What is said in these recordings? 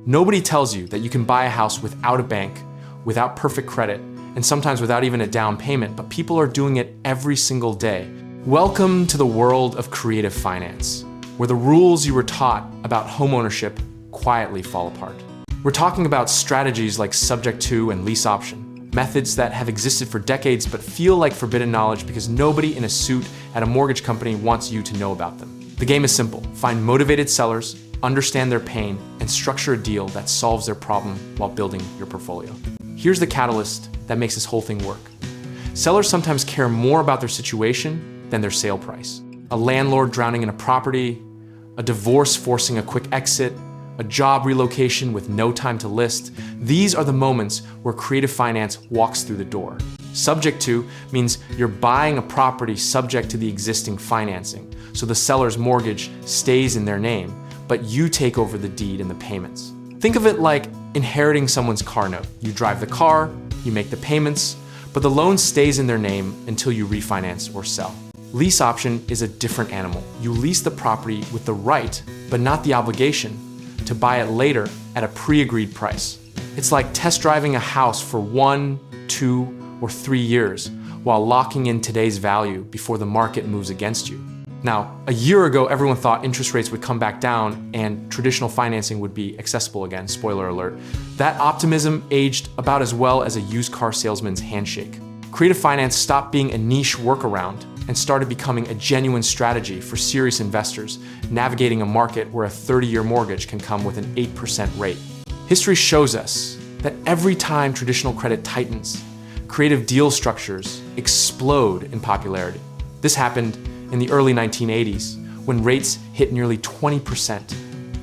Nobody tells you that you can buy a house without a bank, without perfect credit, and sometimes without even a down payment, but people are doing it every single day. Welcome to the world of creative finance, where the rules you were taught about homeownership quietly fall apart. We're talking about strategies like subject to and lease option, methods that have existed for decades but feel like forbidden knowledge because nobody in a suit at a mortgage company wants you to know about them. The game is simple. Find motivated sellers, understand their pain, and structure a deal that solves their problem while building your portfolio. Here's the catalyst that makes this whole thing work. Sellers sometimes care more about their situation than their sale price. A landlord drowning in a property, a divorce forcing a quick exit, a job relocation with no time to list. These are the moments where creative finance walks through the door. Subject to means you're buying a property subject to the existing financing, so the seller's mortgage stays in their name, but you take over the deed and the payments. Think of it like inheriting someone's car note. You drive the car, you make the payments, but the loan stays in their name until you refinance or sell. Lease option is a different animal. You lease the property with the right, but not the obligation, to buy it later at a pre-agreed price. It's like test driving a house for 1, 2, or 3 years while locking in today's value before the market moves against you. Now, a year ago, everyone thought interest rates would come back down and traditional financing would be accessible again, spoiler alert. That optimism aged about as well as a used car salesman's handshake. Creative finance stopped being a niche workaround and started becoming a genuine strategy for serious investors navigating a market where a 30-year mortgage can come with an 8% rate. History shows us that every time traditional credit tightens, creative deal structures explode in popularity. This happened in the early 1980s when rates hit nearly 20%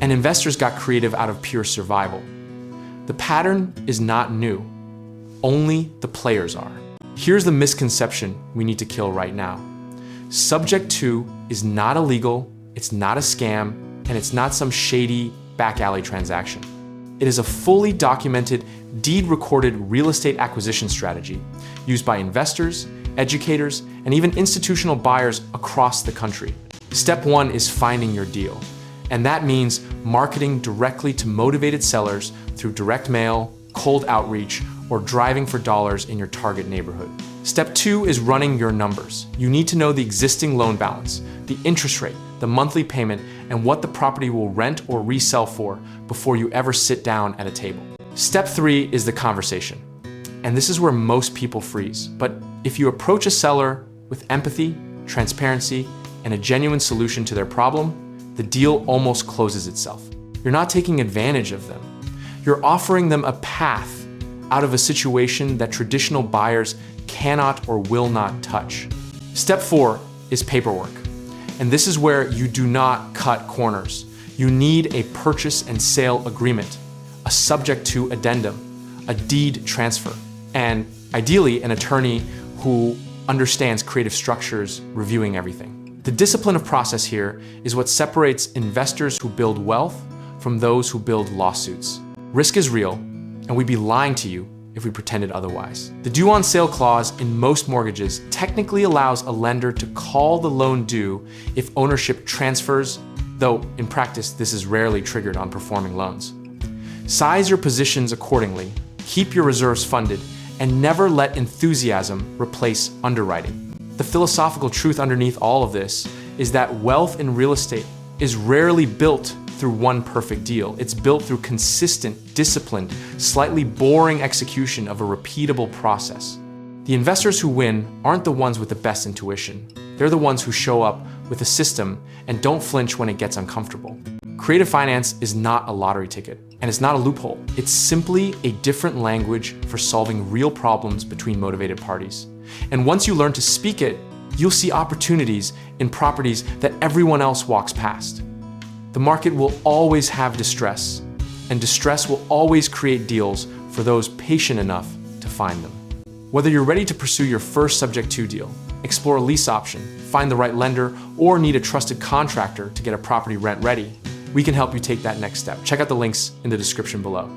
and investors got creative out of pure survival. The pattern is not new, only the players are. Here's the misconception we need to kill right now. Subject to is not illegal, it's not a scam, and it's not some shady back alley transaction. It is a fully documented, deed-recorded real estate acquisition strategy used by investors, educators, and even institutional buyers across the country. Step 1 is finding your deal, and that means marketing directly to motivated sellers through direct mail, cold outreach, or driving for dollars in your target neighborhood. Step 2 is running your numbers. You need to know the existing loan balance, the interest rate, the monthly payment, and what the property will rent or resell for before you ever sit down at a table. Step 3 is the conversation. And this is where most people freeze. But if you approach a seller with empathy, transparency, and a genuine solution to their problem, the deal almost closes itself. You're not taking advantage of them. You're offering them a path out of a situation that traditional buyers cannot or will not touch. Step 4 is paperwork. And this is where you do not cut corners. You need a purchase and sale agreement, a subject to addendum, a deed transfer, and ideally an attorney who understands creative structures reviewing everything. The discipline of process here is what separates investors who build wealth from those who build lawsuits. Risk is real, and we'd be lying to you if we pretended otherwise. The due on sale clause in most mortgages technically allows a lender to call the loan due if ownership transfers, though in practice this is rarely triggered on performing loans. Size your positions accordingly, keep your reserves funded, and never let enthusiasm replace underwriting. The philosophical truth underneath all of this is that wealth in real estate is rarely built through one perfect deal. It's built through consistent, disciplined, slightly boring execution of a repeatable process. The investors who win aren't the ones with the best intuition. They're the ones who show up with a system and don't flinch when it gets uncomfortable. Creative finance is not a lottery ticket, and it's not a loophole. It's simply a different language for solving real problems between motivated parties. And once you learn to speak it, you'll see opportunities in properties that everyone else walks past. The market will always have distress, and distress will always create deals for those patient enough to find them. Whether you're ready to pursue your first subject to deal, explore a lease option, find the right lender, or need a trusted contractor to get a property rent ready, we can help you take that next step. Check out the links in the description below.